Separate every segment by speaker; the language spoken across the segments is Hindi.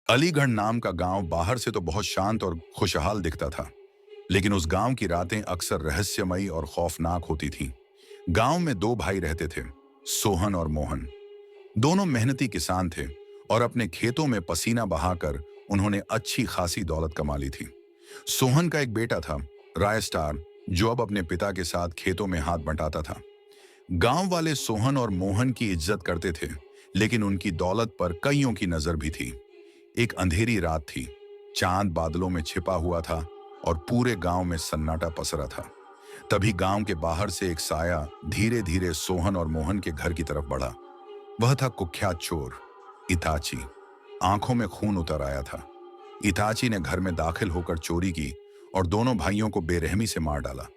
Speaker 1: अलीगढ़ नाम का गांव बाहर से तो बहुत शांत और खुशहाल दिखता था, लेकिन उस गांव की रातें अक्सर रहस्यमयी और खौफनाक होती थीं। गांव में दो भाई रहते थे, सोहन और मोहन। दोनों मेहनती किसान थे और अपने खेतों में पसीना बहाकर उन्होंने अच्छी खासी दौलत कमा ली थी। सोहन का एक बेटा था, राय स्टार, जो अब अपने पिता के साथ खेतों में हाथ बंटाता था। गांव वाले सोहन और मोहन की इज्जत करते थे, लेकिन उनकी दौलत पर कईयों की नजर भी थी। एक अंधेरी रात थी। चांद बादलों में छिपा हुआ था और पूरे गांव में सन्नाटा पसरा था। तभी गांव के बाहर से एक साया धीरे धीरे सोहन और मोहन के घर की तरफ बढ़ा। वह था कुख्यात चोर, इताची। आंखों में खून उतर आया था। इताची ने घर में दाखिल होकर चोरी की और दोनों भाइयों को बेरहमी से मार डाला।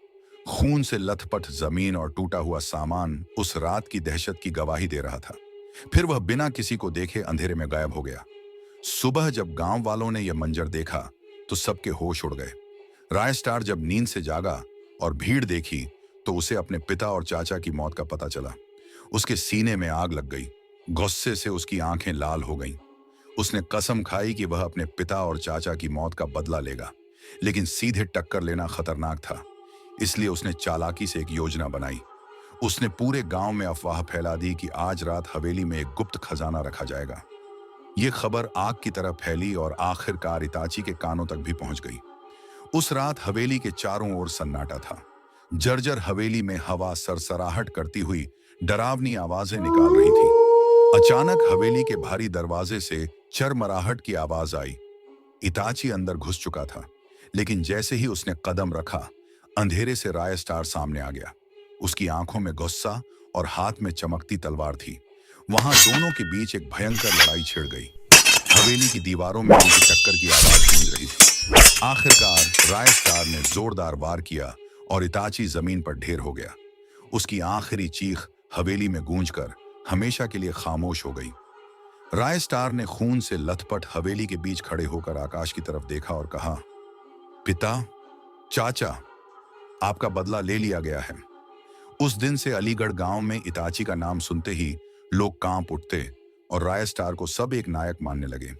Speaker 1: खून से लथपथ जमीन और टूटा हुआ सामान उस रात की दहशत की गवाही दे रहा था। फिर वह बिना किसी को देखे अंधेरे में गायब हो गया। सुबह जब गांव वालों ने यह मंजर देखा तो सबके होश उड़ गए। राय स्टार जब नींद से जागा और भीड़ देखी तो उसे अपने पिता और चाचा की मौत का पता चला। उसके सीने में आग लग गई। गुस्से से उसकी आंखें लाल हो गईं। उसने कसम खाई कि वह अपने पिता और चाचा की मौत का बदला लेगा, लेकिन सीधे टक्कर लेना खतरनाक था। इसलिए उसने चालाकी से एक योजना बनाई। उसने पूरे गांव में अफवाह फैला दी कि आज रात हवेली में एक गुप्त खजाना रखा जाएगा। ये खबर आग की तरह फैली और आखिरकार इताची के कानों तक भी पहुंच गई। उस रात हवेली के चारों ओर सन्नाटा था। जर्जर हवेली में हवा सरसराहट करती हुई डरावनी आवाजें निकाल रही थी। अचानक हवेली के भारी दरवाजे से चरमराहट की आवाज आई। इताची अंदर घुस चुका था, लेकिन जैसे ही उसने कदम रखा, अंधेरे से राय स्टार सामने आ गया। उसकी आंखों में गुस्सा और हाथ में चमकती तलवार थी। वहां दोनों के बीच एक भयंकर लड़ाई छिड़ गई। हवेली की दीवारों में उनकी टक्कर की आवाज गूंज रही थी। आखिरकार राय स्टार ने जोरदार वार किया और इताची जमीन पर ढेर हो गया। उसकी आखिरी चीख हवेली में गूंजकर हमेशा के लिए खामोश हो गई। राय स्टार ने खून से लथपथ हवेली के बीच खड़े होकर आकाश की तरफ देखा और कहा, पिता, चाचा, आपका बदला ले लिया गया है। उस दिन से अलीगढ़ गांव में इताची का नाम सुनते ही लोग कांप उठते और राय स्टार को सब एक नायक मानने लगे।